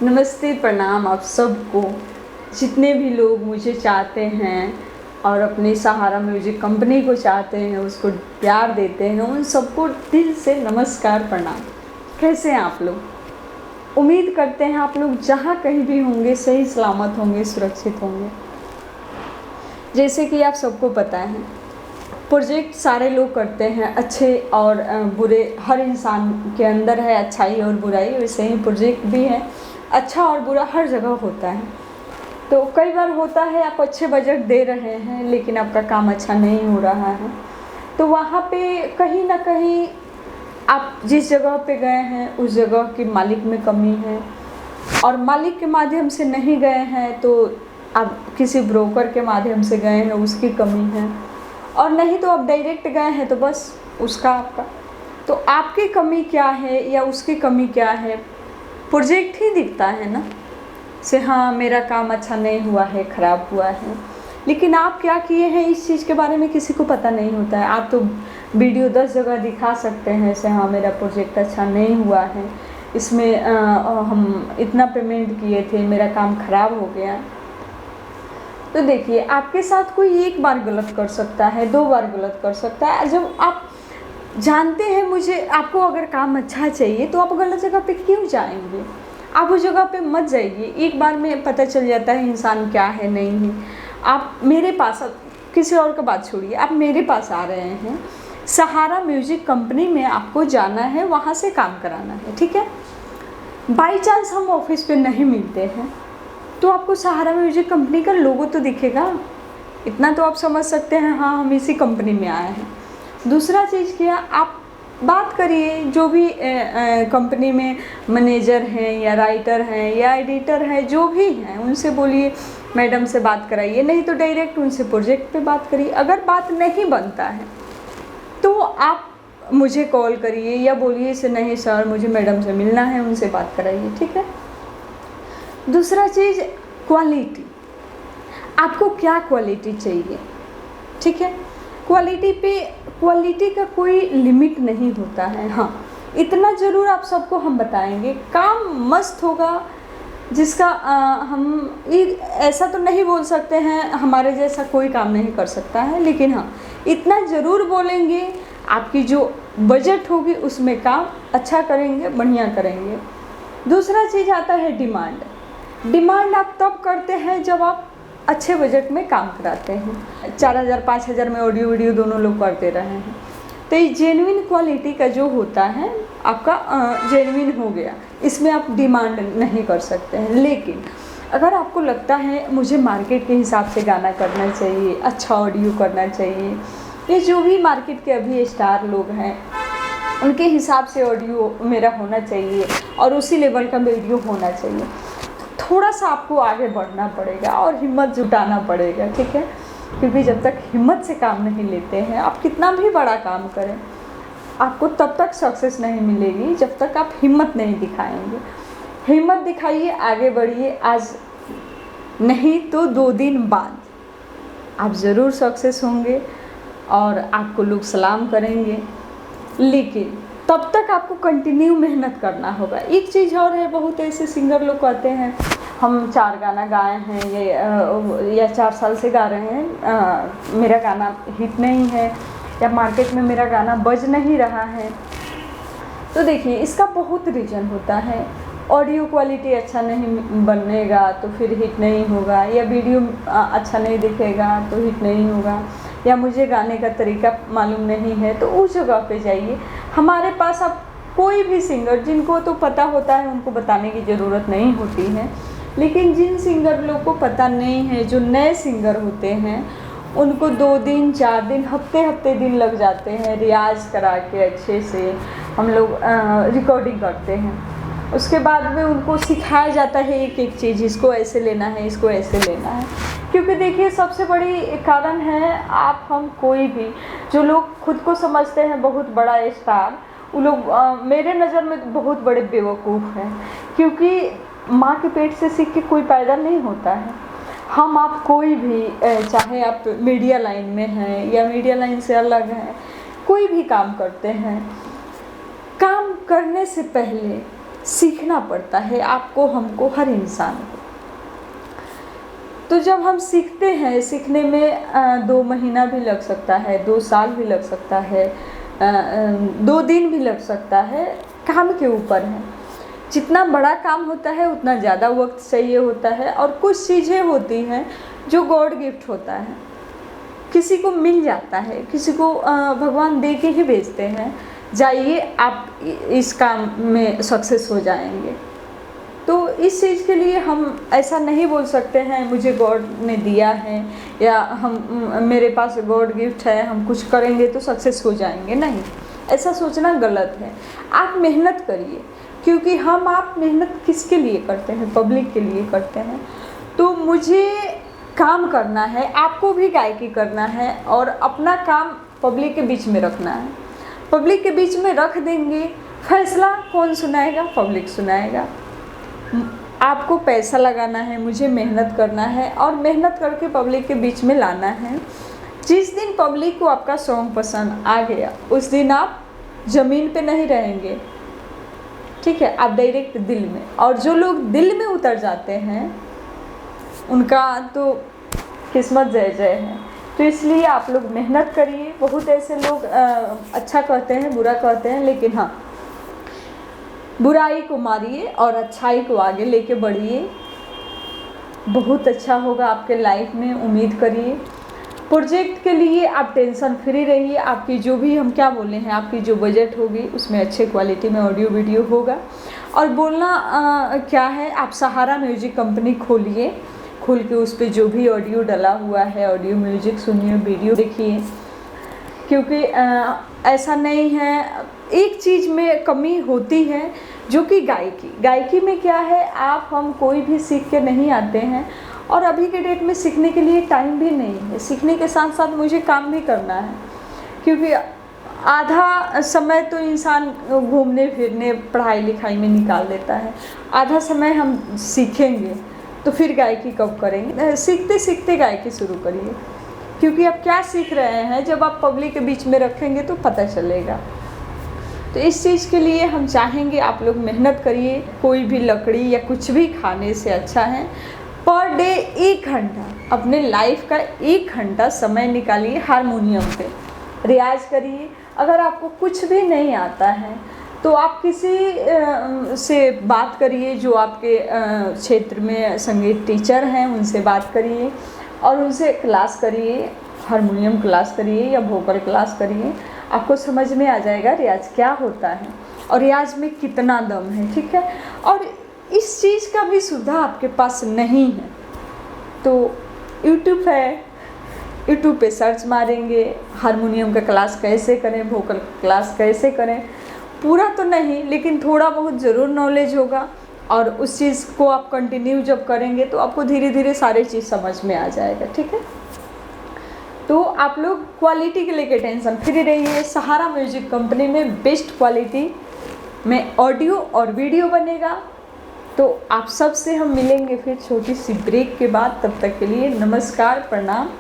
नमस्ते, प्रणाम आप सबको। जितने भी लोग मुझे चाहते हैं और अपनी सहारा म्यूजिक कंपनी को चाहते हैं, उसको प्यार देते हैं, उन सबको दिल से नमस्कार, प्रणाम। कैसे हैं आप लोग? उम्मीद करते हैं आप लोग जहाँ कहीं भी होंगे सही सलामत होंगे, सुरक्षित होंगे। जैसे कि आप सबको पता है, प्रोजेक्ट सारे लोग करते हैं, अच्छे और बुरे। हर इंसान के अंदर है अच्छाई और बुराई, वैसे ही प्रोजेक्ट भी है, अच्छा और बुरा हर जगह होता है। तो कई बार होता है आप अच्छे बजट दे रहे हैं लेकिन आपका काम अच्छा नहीं हो रहा है, तो वहाँ पे कहीं ना कहीं आप जिस जगह पे गए हैं उस जगह की मालिक में कमी है, और मालिक के माध्यम से नहीं गए हैं तो आप किसी ब्रोकर के माध्यम से गए हैं, उसकी कमी है, और नहीं तो आप डायरेक्ट गए हैं तो बस उसका आपका। तो आपकी कमी क्या है या उसकी कमी क्या है, प्रोजेक्ट ही दिखता है ना से, हाँ मेरा काम अच्छा नहीं हुआ है, ख़राब हुआ है, लेकिन आप क्या किए हैं इस चीज़ के बारे में किसी को पता नहीं होता है। आप तो वीडियो 10 जगह दिखा सकते हैं से, हाँ मेरा प्रोजेक्ट अच्छा नहीं हुआ है, इसमें हम इतना पेमेंट किए थे, मेरा काम ख़राब हो गया। तो देखिए, आपके साथ कोई एक बार गलत कर सकता है, 2 बार गलत कर सकता है। जब आप जानते हैं मुझे आपको अगर काम अच्छा चाहिए तो आप गलत जगह पे क्यों जाएंगे? आप उस जगह पे मत जाइए। एक बार में पता चल जाता है इंसान क्या है नहीं है। आप मेरे पास, अब किसी और का बात छोड़िए, आप मेरे पास आ रहे हैं, सहारा म्यूजिक कंपनी में आपको जाना है, वहाँ से काम कराना है, ठीक है। बाई चांस हम ऑफिस पे नहीं मिलते हैं तो आपको सहारा म्यूजिक कंपनी का लोगो तो दिखेगा, इतना तो आप समझ सकते हैं, हाँ हम इसी कंपनी में आए हैं। दूसरा चीज़ क्या, आप बात करिए जो भी कंपनी में मैनेजर हैं या राइटर हैं या एडिटर हैं, जो भी हैं, उनसे बोलिए, मैडम से बात कराइए, नहीं तो डायरेक्ट उनसे प्रोजेक्ट पे बात करिए। अगर बात नहीं बनता है तो आप मुझे कॉल करिए या बोलिए से, नहीं सर मुझे मैडम से मिलना है, उनसे बात कराइए, ठीक है। दूसरा चीज़, क्वालिटी। आपको क्या क्वालिटी चाहिए, ठीक है। क्वालिटी का कोई लिमिट नहीं होता है। हाँ, इतना ज़रूर आप सबको हम बताएंगे, काम मस्त होगा जिसका ऐसा तो नहीं बोल सकते हैं हमारे जैसा कोई काम नहीं कर सकता है, लेकिन हाँ इतना ज़रूर बोलेंगे, आपकी जो बजट होगी उसमें काम अच्छा करेंगे, बढ़िया करेंगे। दूसरा चीज़ आता है डिमांड आप तब करते हैं जब आप अच्छे बजट में काम कराते हैं। 4000 5000 में ऑडियो वीडियो दोनों लोग करते रहे हैं, तो ये जेन्युइन क्वालिटी का जो होता है आपका जेन्युइन हो गया, इसमें आप डिमांड नहीं कर सकते हैं। लेकिन अगर आपको लगता है मुझे मार्केट के हिसाब से गाना करना चाहिए, अच्छा ऑडियो करना चाहिए, ये जो भी मार्केट के अभी स्टार लोग हैं उनके हिसाब से ऑडियो मेरा होना चाहिए और उसी लेवल का वीडियो होना चाहिए, थोड़ा सा आपको आगे बढ़ना पड़ेगा और हिम्मत जुटाना पड़ेगा, ठीक है। क्योंकि जब तक हिम्मत से काम नहीं लेते हैं, आप कितना भी बड़ा काम करें, आपको तब तक सक्सेस नहीं मिलेगी जब तक आप हिम्मत नहीं दिखाएंगे। हिम्मत दिखाइए, आगे बढ़िए, आज नहीं तो 2 दिन बाद आप ज़रूर सक्सेस होंगे और आपको लोग सलाम करेंगे। लेकिन तब तक आपको कंटिन्यू मेहनत करना होगा। एक चीज़ और है, बहुत ऐसे सिंगर लोग कहते हैं हम 4 गाना गाए हैं या 4 साल से गा रहे हैं, मेरा गाना हिट नहीं है या मार्केट में मेरा गाना बज नहीं रहा है। तो देखिए, इसका बहुत रीज़न होता है। ऑडियो क्वालिटी अच्छा नहीं बनेगा तो फिर हिट नहीं होगा, या वीडियो अच्छा नहीं दिखेगा तो हिट नहीं होगा, या मुझे गाने का तरीका मालूम नहीं है, तो उस जगह पे जाइए। हमारे पास अब कोई भी सिंगर, जिनको तो पता होता है उनको बताने की ज़रूरत नहीं होती है, लेकिन जिन सिंगर लोग को पता नहीं है, जो नए सिंगर होते हैं, उनको 2 दिन 4 दिन हफ्ते दिन लग जाते हैं रियाज़ करा के, अच्छे से हम लोग रिकॉर्डिंग करते हैं। उसके बाद में उनको सिखाया जाता है एक एक चीज़, इसको ऐसे लेना है, इसको ऐसे लेना है। क्योंकि देखिए, सबसे बड़ी कारण है, आप हम कोई भी जो लोग खुद को समझते हैं बहुत बड़ा स्टार, वो लोग मेरे नज़र में बहुत बड़े बेवकूफ़ हैं। क्योंकि माँ के पेट से सीख के कोई पैदा नहीं होता है। हम आप कोई भी, चाहे आप मीडिया लाइन में हैं या मीडिया लाइन से अलग हैं, कोई भी काम करते हैं, काम करने से पहले सीखना पड़ता है आपको, हमको, हर इंसान को। तो जब हम सीखते हैं, सीखने में 2 महीना भी लग सकता है, 2 साल भी लग सकता है, 2 दिन भी लग सकता है, काम के ऊपर है। जितना बड़ा काम होता है उतना ज़्यादा वक्त चाहिए होता है। और कुछ चीज़ें होती हैं जो गॉड गिफ्ट होता है, किसी को मिल जाता है, किसी को भगवान दे के ही भेजते हैं, जाइए आप इस काम में सक्सेस हो जाएंगे। तो इस चीज़ के लिए हम ऐसा नहीं बोल सकते हैं मुझे गॉड ने दिया है या मेरे पास गॉड गिफ्ट है, हम कुछ करेंगे तो सक्सेस हो जाएंगे। नहीं, ऐसा सोचना गलत है। आप मेहनत करिए, क्योंकि आप मेहनत किसके लिए करते हैं? पब्लिक के लिए करते हैं। तो मुझे काम करना है, आपको भी गायकी करना है और अपना काम पब्लिक के बीच में रखना है। पब्लिक के बीच में रख देंगे, फैसला कौन सुनाएगा? पब्लिक सुनाएगा। आपको पैसा लगाना है, मुझे मेहनत करना है और मेहनत करके पब्लिक के बीच में लाना है। जिस दिन पब्लिक को आपका सॉन्ग पसंद आ गया, उस दिन आप ज़मीन पे नहीं रहेंगे, ठीक है, आप डायरेक्ट दिल में। और जो लोग दिल में उतर जाते हैं उनका तो किस्मत जय जय है। तो इसलिए आप लोग मेहनत करिए। बहुत ऐसे लोग अच्छा कहते हैं, बुरा कहते हैं, लेकिन हाँ, बुराई को मारिए और अच्छाई को आगे लेके बढ़िए। बहुत अच्छा होगा आपके लाइफ में, उम्मीद करिए। प्रोजेक्ट के लिए आप टेंशन फ्री रहिए। आपकी जो भी, हम क्या बोले हैं, आपकी जो बजट होगी उसमें अच्छे क्वालिटी में ऑडियो वीडियो होगा। और बोलना क्या है, आप सहारा म्यूजिक कंपनी खोलिए, खोल के उस पर जो भी ऑडियो डला हुआ है, ऑडियो म्यूजिक सुनिए, वीडियो देखिए। क्योंकि ऐसा नहीं है, एक चीज़ में कमी होती है जो कि गायकी में क्या है, हम कोई भी सीख के नहीं आते हैं और अभी के डेट में सीखने के लिए टाइम भी नहीं है। सीखने के साथ साथ मुझे काम भी करना है, क्योंकि आधा समय तो इंसान घूमने फिरने पढ़ाई लिखाई में निकाल देता है, आधा समय हम सीखेंगे तो फिर गायकी कब करेंगे? सीखते सीखते गायकी शुरू करिए, क्योंकि आप क्या सीख रहे हैं जब आप पब्लिक के बीच में रखेंगे तो पता चलेगा। तो इस चीज़ के लिए हम चाहेंगे आप लोग मेहनत करिए। कोई भी लकड़ी या कुछ भी खाने से अच्छा है पर डे 1 घंटा, अपने लाइफ का 1 घंटा समय निकालिए, हारमोनियम पे रियाज करिए। अगर आपको कुछ भी नहीं आता है तो आप किसी से बात करिए, जो आपके क्षेत्र में संगीत टीचर हैं उनसे बात करिए और उनसे क्लास करिए, हारमोनियम क्लास करिए या वोकल क्लास करिए। आपको समझ में आ जाएगा रियाज क्या होता है और रियाज में कितना दम है, ठीक है। और इस चीज़ का भी सुविधा आपके पास नहीं है तो यूट्यूब है, यूट्यूब पे सर्च मारेंगे, हारमोनियम का क्लास कैसे करें, वोकल क्लास कैसे करें, पूरा तो नहीं लेकिन थोड़ा बहुत ज़रूर नॉलेज होगा। और उस चीज़ को आप कंटिन्यू जब करेंगे तो आपको धीरे धीरे सारी चीज़ समझ में आ जाएगा, ठीक है। तो आप लोग क्वालिटी के लेके टेंशन फ्री रहिए। सहारा म्यूजिक कंपनी में बेस्ट क्वालिटी में ऑडियो और वीडियो बनेगा। तो आप सब से हम मिलेंगे फिर छोटी सी ब्रेक के बाद। तब तक के लिए नमस्कार, प्रणाम।